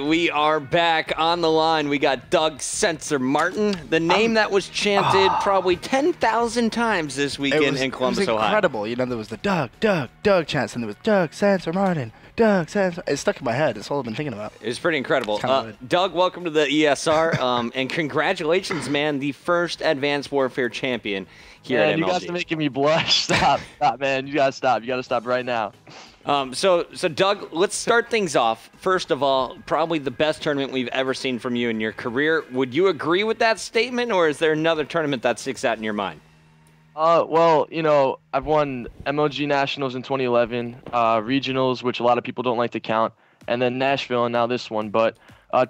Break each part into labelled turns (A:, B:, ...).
A: We are back on the line. We got Doug Sensor Martin, the name that was chanted probably 10,000 times this weekend in Columbus,
B: It was
A: Ohio.
B: incredible. You know, there was the Doug chants, and there was Doug Sensor Martin, Doug Sensor. It's stuck in my head. It's all I've been thinking about.
A: It was pretty incredible.
B: It's
A: Doug, welcome to the ESR, and congratulations, man, the first Advanced Warfare champion here at MLG.
C: You guys are making me blush. Stop, man. You gotta stop. You gotta stop right now.
A: So Doug, let's start things off. First of all, probably the best tournament we've ever seen from you in your career. Would you agree with that statement, or is there another tournament that sticks out in your mind?
C: Well, you know, I've won MLG Nationals in 2011, regionals, which a lot of people don't like to count, and then Nashville, and now this one. But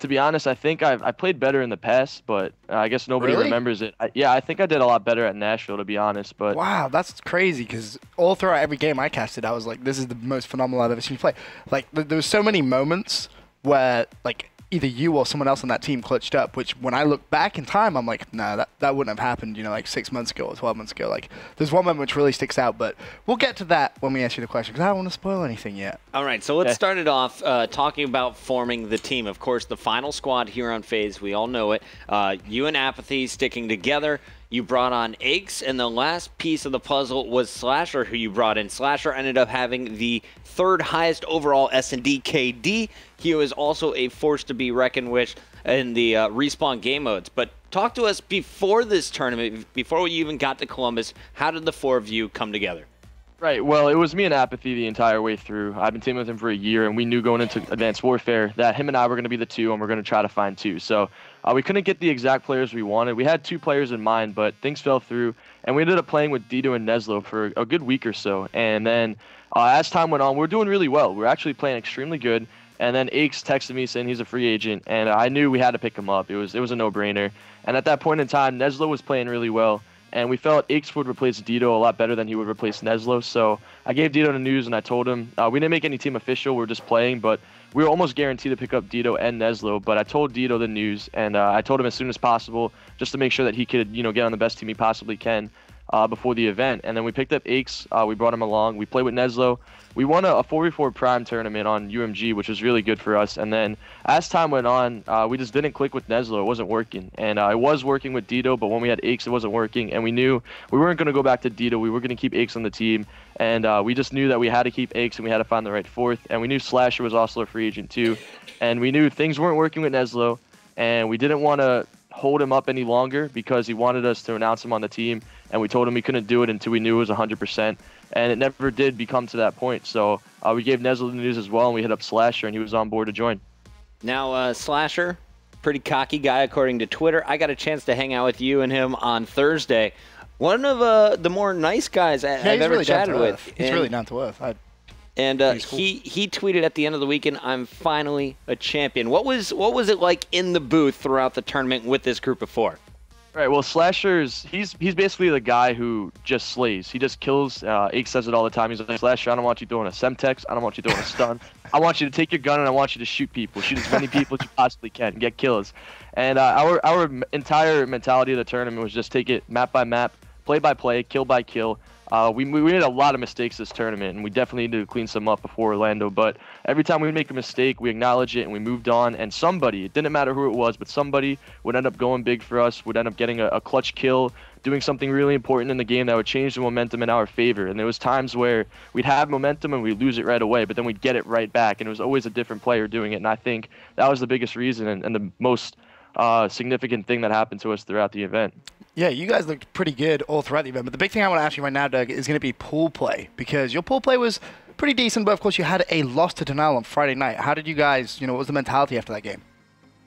C: to be honest, I think I played better in the past, but I guess nobody remembers it. Yeah, I think I did a lot better at Nashville, to be honest. But
B: wow, that's crazy, because all throughout every game I casted, I was like, this is the most phenomenal I've ever seen you play. Like, there was so many moments where, like, either you or someone else on that team clutched up, which when I look back in time, I'm like, nah, that wouldn't have happened, you know, like 6 months ago or 12 months ago. Like, there's one moment which really sticks out, but we'll get to that when we answer the question, because I don't want to spoil anything yet.
A: All right, so let's start it off talking about forming the team. Of course, the final squad here on FaZe, we all know it. You and Apathy sticking together. You brought on Aches, and the last piece of the puzzle was Slasher, who you brought in. Slasher ended up having the third highest overall S&D KD. He was also a force to be reckoned with in the Respawn game modes. But talk to us before this tournament, before we even got to Columbus, how did the four of you come together?
C: Right, well, it was me and Apathy the entire way through. I've been teaming with him for a year, and we knew going into Advanced Warfare that him and I were going to be the two, and we're going to try to find two. So we couldn't get the exact players we wanted. We had two players in mind, but things fell through, and we ended up playing with Dito and Neslo for a good week or so. And then as time went on, we were doing really well. We were actually playing extremely good. And then Aches texted me saying he's a free agent, and I knew we had to pick him up. It was a no-brainer. And at that point in time, Neslo was playing really well. And we felt Aches would replace Dito a lot better than he would replace Neslo. So I gave Dito the news, and I told him we didn't make any team official. We were just playing, but we were almost guaranteed to pick up Dito and Neslo. But I told Dito the news, and I told him as soon as possible, just to make sure that he could, you know, get on the best team he possibly can before the event. And then we picked up Aches. We brought him along. We played with Neslo. We won a 4v4 Prime tournament on UMG, which was really good for us. And then as time went on, we just didn't click with Neslo. It wasn't working. And it was working with Dito, but when we had Aches, it wasn't working. And we knew we weren't going to go back to Dito. We were going to keep Aches on the team. And we just knew that we had to keep Aches, and we had to find the right fourth. And we knew Slasher was also a free agent too. And we knew things weren't working with Neslo. And we didn't want to hold him up any longer because he wanted us to announce him on the team. And we told him we couldn't do it until we knew it was 100%. And it never did become to that point. So we gave Neslo the news as well, and we hit up Slasher, and he was on board to join.
A: Now, Slasher, pretty cocky guy according to Twitter. I got a chance to hang out with you and him on Thursday. One of the more nice guys I've ever
B: really
A: chatted with.
B: He's really down to earth.
A: And cool. he tweeted at the end of the weekend, "I'm finally a champion." What was it like in the booth throughout the tournament with this group of four?
C: Right, well, Slasher's, he's basically the guy who just slays. He just kills. Aches says it all the time. He's like, Slasher, I don't want you throwing a Semtex. I don't want you throwing a stun. I want you to take your gun, and I want you to shoot people. Shoot as many people as you possibly can and get kills. And our entire mentality of the tournament was just take it map by map, play by play, kill by kill. We made a lot of mistakes this tournament, and we definitely needed to clean some up before Orlando. But every time we would make a mistake, we acknowledge it, and we moved on. And somebody, it didn't matter who it was, but somebody would end up going big for us, would end up getting a clutch kill, doing something really important in the game that would change the momentum in our favor. And there was times where we'd have momentum and we'd lose it right away, but then we'd get it right back, and it was always a different player doing it. And I think that was the biggest reason and the most significant thing that happened to us throughout the event.
B: Yeah, you guys looked pretty good all throughout the event. But the big thing I want to ask you right now, Doug, is going to be pool play. Because your pool play was pretty decent, but of course you had a loss to Denial on Friday night. How did you guys, what was the mentality after that game?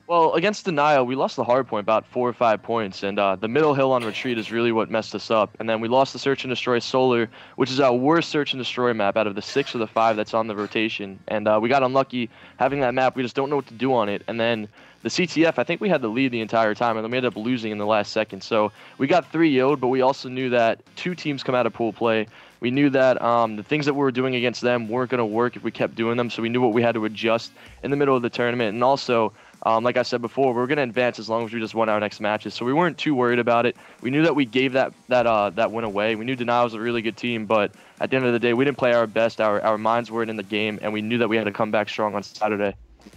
C: Well, against Denial, we lost the hard point about 4 or 5 points. And the middle hill on retreat is really what messed us up. And then we lost the Search and Destroy Solar, which is our worst Search and Destroy map out of the 6 or the 5 that's on the rotation. And we got unlucky having that map. We just don't know what to do on it. And then the CTF, I think we had the lead the entire time, and then we ended up losing in the last second. So we got 3 0'd, but we also knew that 2 teams come out of pool play. We knew that the things that we were doing against them weren't going to work if we kept doing them, so we knew what we had to adjust in the middle of the tournament. And also, like I said before, we were going to advance as long as we just won our next matches, so we weren't too worried about it. We knew that we gave that win away. We knew Denial was a really good team, but at the end of the day, we didn't play our best. Our minds weren't in the game, and we knew that we had to come back strong on Saturday.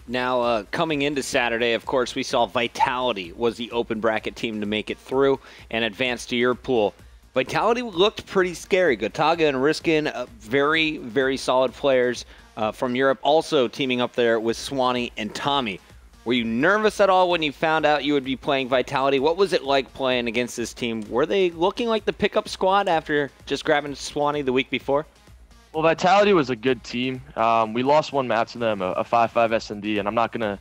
A: Now, coming into Saturday, of course, we saw Vitality was the open bracket team to make it through and advance to your pool. Vitality looked pretty scary. Gotaga and Riskin, very, very solid players from Europe, also teaming up there with Swanee and Tommy. Were you nervous at all when you found out you would be playing Vitality? What was it like playing against this team? Were they looking like the pickup squad after just grabbing Swanee the week before?
C: Well, Vitality was a good team. We lost one match to them, a 5-5 S&D, and I'm not gonna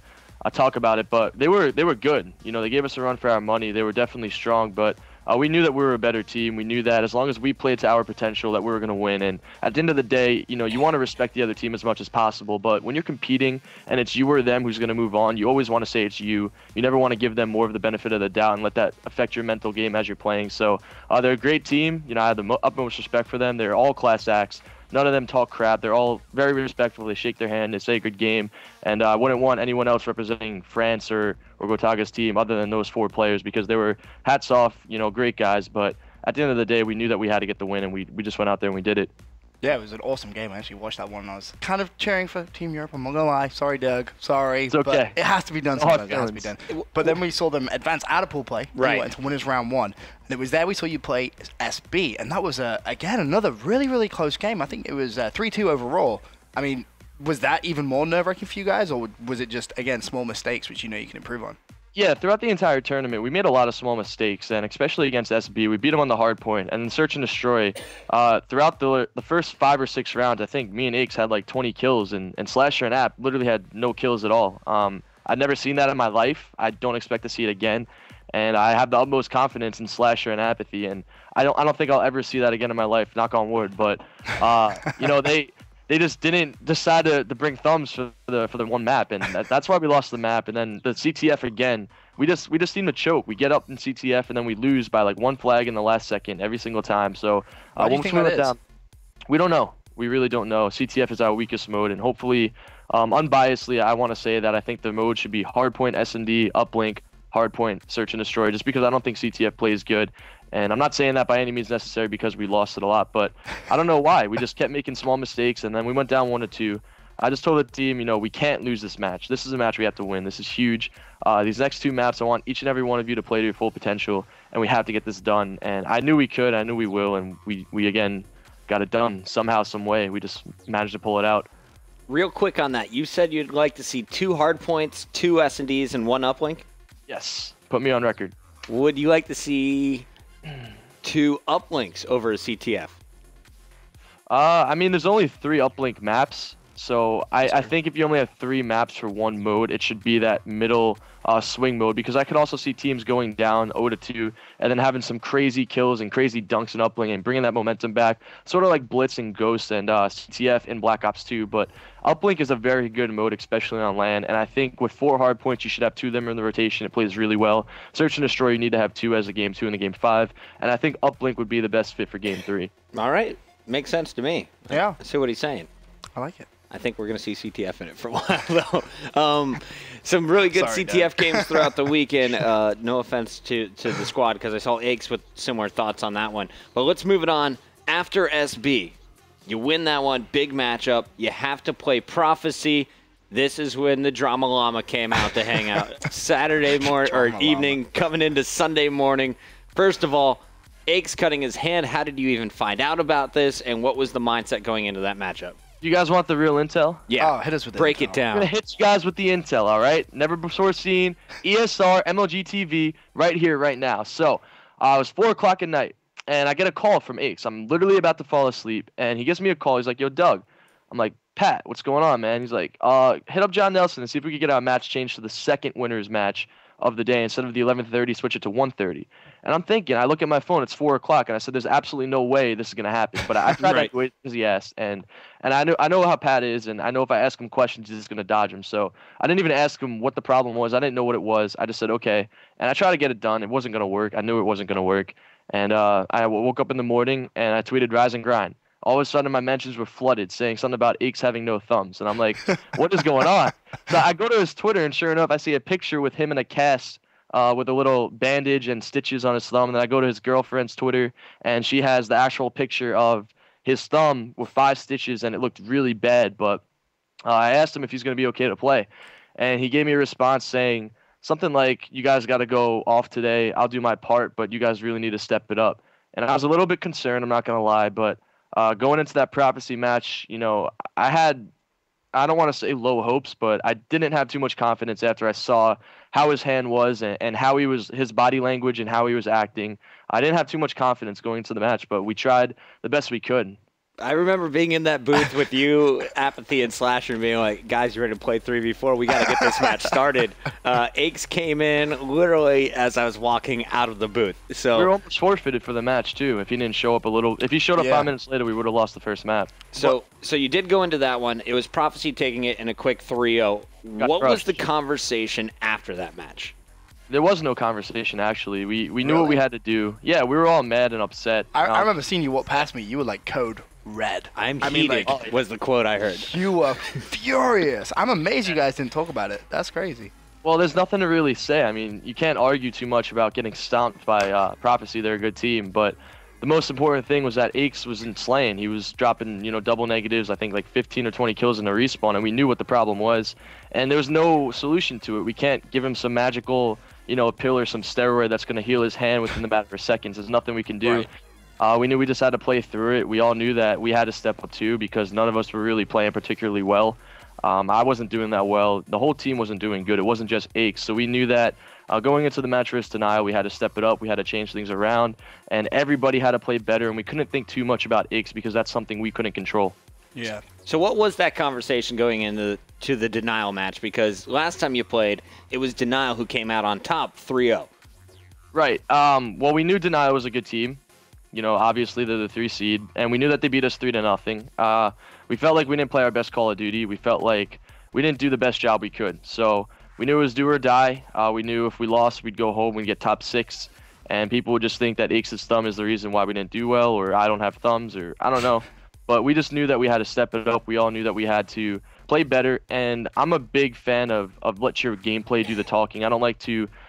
C: talk about it, but they were good. You know, they gave us a run for our money. They were definitely strong, but we knew that we were a better team. We knew that as long as we played to our potential, that we were gonna win. And at the end of the day, you know, you want to respect the other team as much as possible, but when you're competing and it's you or them who's gonna move on, you always want to say it's you. You never want to give them more of the benefit of the doubt and let that affect your mental game as you're playing. So they're a great team. You know, I have the utmost respect for them. They're all class acts. None of them talk crap. They're all very respectful. They shake their hand. They say good game. And I wouldn't want anyone else representing France or Gotaga's team other than those 4 players, because they were hats off, you know, great guys. But at the end of the day, we knew that we had to get the win, and we just went out there and we did it.
B: Yeah, it was an awesome game. I actually watched that one, and I was kind of cheering for Team Europe. I'm not going to lie. Sorry, Doug. Sorry.
C: It's okay.
B: But it has to be done sometimes. It has to be done. But then we saw them advance out of pool play.
A: Right.
B: We went into winners round 1. And it was there we saw you play SB. And that was, again, another really, really close game. I think it was 3-2 overall. I mean, was that even more nerve-wracking for you guys? Or was it just, again, small mistakes, which you know you can improve on?
C: Yeah, throughout the entire tournament, we made a lot of small mistakes, and especially against SB, we beat them on the hard point. And in Search and Destroy, throughout the first 5 or 6 rounds, I think me and Aches had like 20 kills, and Slasher and App literally had no kills at all. I'd never seen that in my life. I don't expect to see it again, and I have the utmost confidence in Slasher and Apathy, and I don't think I'll ever see that again in my life. Knock on wood. But you know, they just didn't decide to bring thumbs for the one map, and that's why we lost the map. And then the CTF again, we just seem to choke. We get up in CTF and then we lose by like 1 flag in the last second every single time. So
B: when we went down,
C: we don't know. We really don't know. CTF is our weakest mode, and hopefully, unbiasedly, I want to say that I think the mode should be hardpoint S&D, uplink, hardpoint search and destroy, just because I don't think CTF plays good. And I'm not saying that by any means necessary because we lost it a lot, but I don't know why. We just kept making small mistakes, and then we went down 1-2. I just told the team, you know, we can't lose this match. This is a match we have to win. This is huge. These next 2 maps, I want each and every one of you to play to your full potential, and we have to get this done. And I knew we could. I knew we will, and we again got it done somehow, some way. We just managed to pull it out.
A: Real quick on that, you said you'd like to see 2 hard points, 2 S&Ds, and 1 uplink?
C: Yes. Put me on record.
A: Would you like to see 2 uplinks over a CTF?
C: I mean, there's only 3 uplink maps, so I think if you only have 3 maps for one mode, it should be that middle swing mode, because I could also see teams going down 0-2 and then having some crazy kills and crazy dunks and uplink and bringing that momentum back, sort of like Blitz and Ghost and CTF in Black Ops 2. But uplink is a very good mode, especially on LAN, and I think with 4 hard points, you should have 2 of them in the rotation. It plays really well. Search and Destroy, you need to have 2 as a game 2 in the game 5, and I think uplink would be the best fit for game 3.
A: All right. Makes sense to me.
B: Yeah.
A: I see what he's saying.
B: I like it.
A: I think we're going to see CTF in it for a while, though. Some really good
B: Sorry,
A: CTF games throughout the weekend. No offense to the squad, because I saw Aches with similar thoughts on that one. But let's move it on. After SB, you win that one, big matchup. You have to play Prophecy. This is when the Drama Llama came out to hang out. Saturday morning or evening, coming into Sunday morning. First of all, Aches cutting his hand. How did you even find out about this, and what was the mindset going into that matchup?
C: You guys want the real intel?
A: Yeah.
B: Oh, hit us with
A: Break
B: intel.
A: it down.
C: I'm going to hit you guys with the intel, all right? Never before seen. ESR, MLG TV, right here, right now. So, it was 4 o'clock at night, and I get a call from Aches. I'm literally about to fall asleep, and he gives me a call. He's like, yo, Doug. I'm like, Pat, what's going on, man? He's like, hit up John Nelson and see if we could get our match changed to the second winner's match of the day. Instead of the 11:30, switch it to 1:30. And I'm thinking, I look at my phone, it's 4 o'clock, and I said, there's absolutely no way this is going to happen. But I tried
A: Right.
C: to do it because he asked. And I know how Pat is, and I know if I ask him questions, he's just going to dodge them. So I didn't even ask him what the problem was. I didn't know what it was. I just said, okay. And I tried to get it done. It wasn't going to work. I knew it wasn't going to work. And I woke up in the morning, and I tweeted, Rise and Grind. All of a sudden, my mentions were flooded, saying something about Aches having no thumbs. And I'm like, what is going on? So I go to his Twitter, and sure enough, I see a picture with him in a cast with a little bandage and stitches on his thumb. And then I go to his girlfriend's Twitter, and she has the actual picture of his thumb with 5 stitches, and it looked really bad. But I asked him if he's going to be okay to play. and he gave me a response saying something like, "You guys got to go off today. I'll do my part, but you guys really need to step it up." And I was a little bit concerned, I'm not gonna lie, but going into that Prophecy match, I don't want to say low hopes, but I didn't have too much confidence after I saw how his hand was and how his body language and how he was acting. I didn't have too much confidence going into the match, but we tried the best we could.
A: I remember being in that booth with you, Apathy, and Slasher, and being like, guys, you ready to play 3v4? We got to get this match started. Aches came in literally as I was walking out of the booth. So
C: we were almost forfeited for the match, too, if he didn't show up if he showed up 5 minutes later, we would have lost the first map.
A: So you did go into that one. It was Prophecy taking it in a quick 3-0. What was the conversation after that match?
C: There was no conversation, actually. We knew what we had to do. Yeah, we were all mad and upset.
B: I remember seeing you walk past me. You were like code red.
A: I'm heated, was the quote I heard.
B: You were furious. I'm amazed you guys didn't talk about it. That's crazy.
C: Well, there's nothing to really say. I mean, you can't argue too much about getting stomped by Prophecy. They're a good team, but the most important thing was that Aches wasn't slaying. He was dropping, double negatives, I think like 15 or 20 kills in the respawn, and we knew what the problem was. And there was no solution to it. We can't give him some magical, a pill or some steroid that's going to heal his hand within the matter of seconds. There's nothing we can do.
B: Right.
C: We knew we just had to play through it. We all knew that we had to step up too because none of us were really playing particularly well. I wasn't doing that well. The whole team wasn't doing good. It wasn't just Aches. So we knew that going into the match versus Denial, we had to step it up. We had to change things around, and everybody had to play better. And we couldn't think too much about Aches because that's something we couldn't control.
B: Yeah.
A: So what was that conversation going into the Denial match? Because last time you played, it was Denial who came out on top 3-0.
C: Right. Well, we knew Denial was a good team. Obviously they're the 3 seed, and we knew that they beat us 3-0. We felt like we didn't play our best Call of Duty. We felt like we didn't do the best job we could. So we knew it was do or die. We knew if we lost, we'd go home, we'd get top 6, and people would just think that Aches' thumb is the reason why we didn't do well, or I don't have thumbs, or I don't know. But we just knew that we had to step it up. We all knew that we had to play better, and I'm a big fan of let your gameplay do the talking.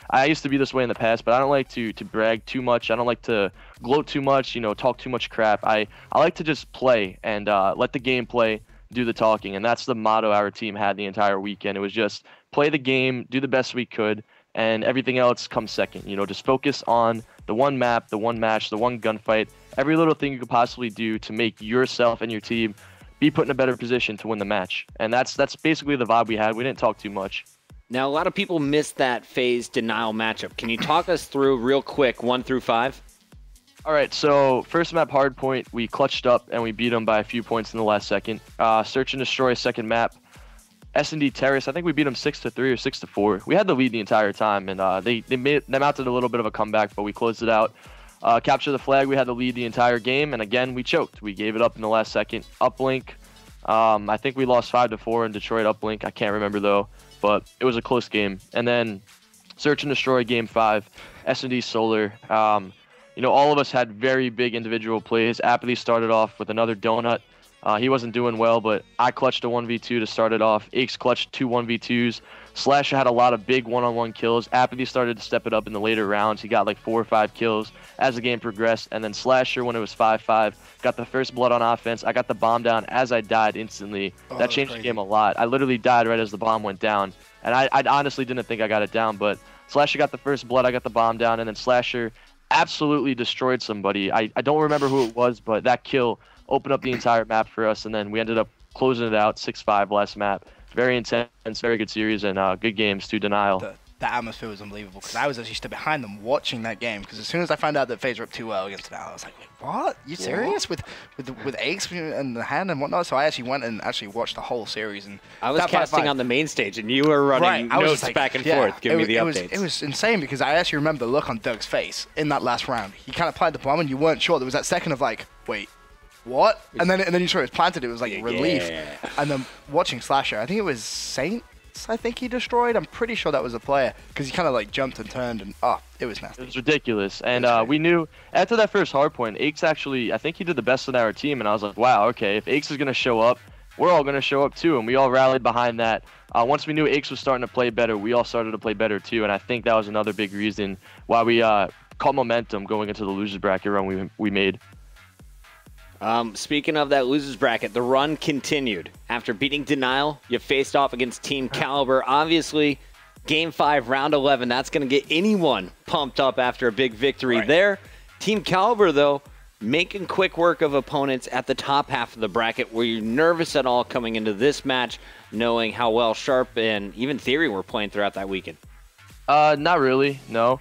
C: I used to be this way in the past, but I don't like to brag too much. I don't like to gloat too much, talk too much crap. I like to just play and let the gameplay do the talking, and that's the motto our team had the entire weekend. It was just play the game, do the best we could, and everything else comes second. Just focus on the one map, the one match, the one gunfight, every little thing you could possibly do to make yourself and your team be put in a better position to win the match. And that's basically the vibe we had. We didn't talk too much.
A: Now, a lot of people missed that FaZe Denial matchup. Can you talk us through real quick 1 through 5?
C: All right, so first map, Hardpoint, we clutched up and we beat them by a few points in the last second. Search and Destroy, second map. S&D Terrace, I think we beat them 6-3 or 6-4. We had the lead the entire time, and they mounted a little bit of a comeback, but we closed it out. Capture the Flag, we had the lead the entire game, and again, we choked. We gave it up in the last second. Uplink, I think we lost 5-4 in Detroit Uplink. I can't remember, though, but it was a close game. And then Search and Destroy, Game 5, S&D Solar. All of us had very big individual plays. Apathy started off with another donut. He wasn't doing well, but I clutched a 1v2 to start it off. Aches clutched 2 1v2s. Slasher had a lot of big one-on-one kills. Apathy started to step it up in the later rounds. He got like 4 or 5 kills as the game progressed. And then Slasher, when it was 5-5, got the first blood on offense. I got the bomb down as I died instantly. That changed the game a lot. I literally died right as the bomb went down. And I honestly didn't think I got it down, but Slasher got the first blood. I got the bomb down, and then Slasher absolutely destroyed somebody. I don't remember who it was, but that kill opened up the entire map for us, and then we ended up closing it out 6-5 last map. Very intense, very good series, and good games to Denial.
B: The atmosphere was unbelievable because I was actually stood behind them watching that game. Because as soon as I found out that FaZe were up 2-0 against Denial, I was like, "What? You serious with Aches and the hand and whatnot?" So I actually went and watched the whole series. And
A: I was casting on the main stage, and you were running notes back and forth, giving me the updates.
B: It was insane because I actually remember the look on Doug's face in that last round. He kind of planted the bomb, and you weren't sure. There was that second of like, wait. What? And then you saw it was planted. It was like relief. And then watching Slasher, I think it was Saints. I think he destroyed. I'm pretty sure that was a player because he kind of like jumped and turned and it was nasty.
C: It was ridiculous. And we knew after that first hardpoint, Aches actually, I think he did the best on our team. And I was like, wow, okay, if Aches is gonna show up, we're all gonna show up too. And we all rallied behind that. Once we knew Aches was starting to play better, we all started to play better too. And I think that was another big reason why we caught momentum going into the losers bracket run we made.
A: Speaking of that losers bracket, the run continued. After beating Denial, you faced off against Team Caliber. Obviously, Game 5, Round 11, that's going to get anyone pumped up after a big victory there. Team Caliber, though, making quick work of opponents at the top half of the bracket. Were you nervous at all coming into this match, knowing how well Sharp and even Theory were playing throughout that weekend?
C: Not really, no.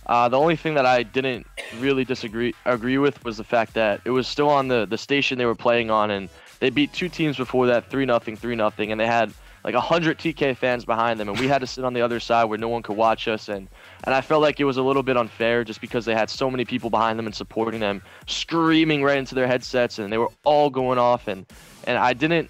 C: The only thing that I didn't really agree with was the fact that it was still on the station they were playing on, and they beat 2 teams before that, 3-0, 3-0, and they had like 100 TK fans behind them, and we had to sit on the other side where no one could watch us, and I felt like it was a little bit unfair just because they had so many people behind them and supporting them, screaming right into their headsets, and they were all going off, and I didn't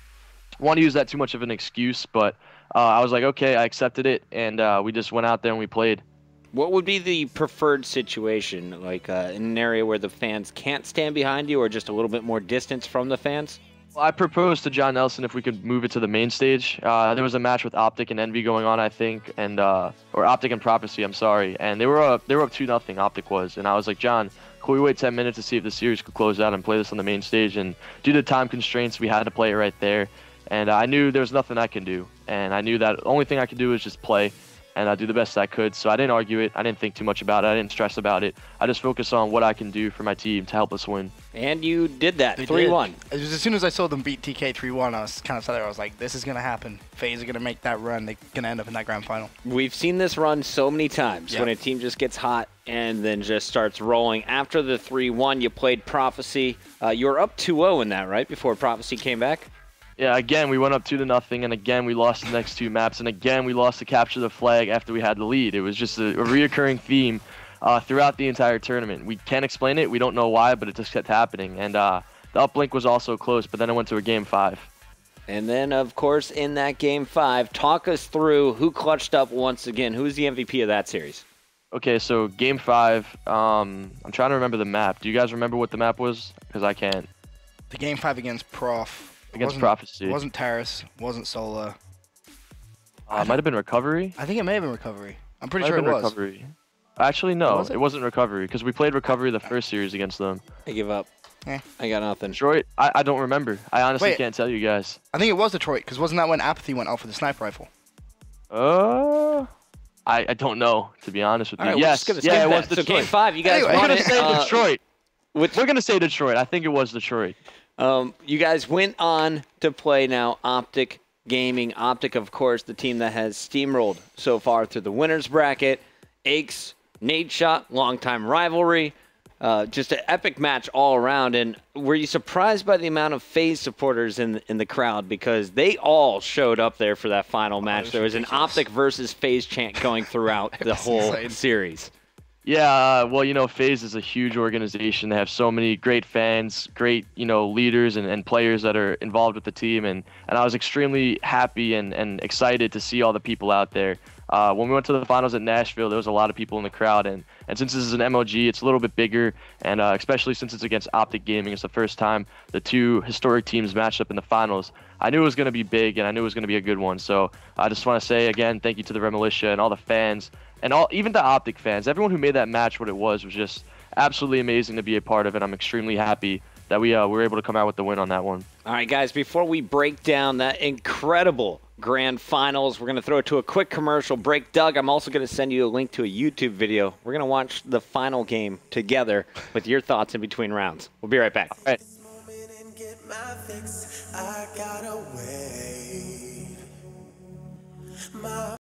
C: want to use that too much of an excuse, but I was like, okay, I accepted it, and we just went out there and we played.
A: What would be the preferred situation, like in an area where the fans can't stand behind you or just a little bit more distance from the fans?
C: Well, I proposed to John Nelson if we could move it to the main stage. There was a match with Optic and Envy going on, I think, and or Optic and Prophecy, I'm sorry, and they were up 2-0, Optic was, and I was like, John, could we wait 10 minutes to see if the series could close out and play this on the main stage? And due to time constraints, we had to play it right there, and I knew there was nothing I can do, and I knew that the only thing I could do was just play and do the best I could. So I didn't argue it. I didn't think too much about it. I didn't stress about it. I just focused on what I can do for my team to help us win.
A: And you did that, 3-1.
B: As soon as I saw them beat TK 3-1, I was kind of sat there. I was like, this is going to happen. FaZe are going to make that run. They're going to end up in that grand final.
A: We've seen this run so many times when a team just gets hot and then just starts rolling. After the 3-1, you played Prophecy. You were up 2-0 in that, right, before Prophecy came back?
C: Yeah, again, we went up 2-0, and again, we lost the next 2 maps, and again, we lost to capture the flag after we had the lead. It was just a reoccurring theme throughout the entire tournament. We can't explain it. We don't know why, but it just kept happening. And the uplink was also close, but then it went to a Game 5.
A: And then, of course, in that Game 5, talk us through who clutched up once again. Who's the MVP of that series?
C: Okay, so Game 5, I'm trying to remember the map. Do you guys remember what the map was? Because I can't.
B: The Game 5 against Prof.
C: Against Prophecy.
B: It wasn't Terrace. Wasn't Solar.
C: It might have been Recovery.
B: I think it may have been Recovery. I'm pretty sure it was.
C: Recovery. Actually, no, it wasn't Recovery because we played Recovery the first series against them.
A: I give up. I got nothing.
C: Detroit? I don't remember. I honestly can't tell you guys.
B: I think it was Detroit because wasn't that when Apathy went out for the sniper rifle?
C: I don't know, to be honest with you.
A: Right,
C: yes,
A: it was
C: Detroit.
A: So Game 5, you guys
C: won
A: won
C: it.
A: it.
C: We're going to say Detroit. We're going to say Detroit. I think it was Detroit.
A: You guys went on to play now Optic Gaming. Optic, of course, the team that has steamrolled so far through the winners bracket. Aches, Nadeshot, longtime rivalry. Just an epic match all around. And were you surprised by the amount of FaZe supporters in the crowd? Because they all showed up there for that final match. There was an Optic versus FaZe chant going throughout the whole series.
C: Yeah, well, you know, FaZe is a huge organization. They have so many great fans, great, leaders and players that are involved with the team. And I was extremely happy and excited to see all the people out there. When we went to the finals at Nashville, there was a lot of people in the crowd. And since this is an MLG, it's a little bit bigger. And especially since it's against Optic Gaming, it's the first time the 2 historic teams matched up in the finals. I knew it was going to be big, and I knew it was going to be a good one. So I just want to say, again, thank you to the Red Militia and all the fans. And even the Optic fans, everyone who made that match what it was just absolutely amazing to be a part of it. I'm extremely happy that we were able to come out with the win on that one.
A: All right, guys, before we break down that incredible grand finals, we're going to throw it to a quick commercial break. Doug, I'm also going to send you a link to a YouTube video. We're going to watch the final game together with your thoughts in between rounds. We'll be right back.
C: All right.
D: My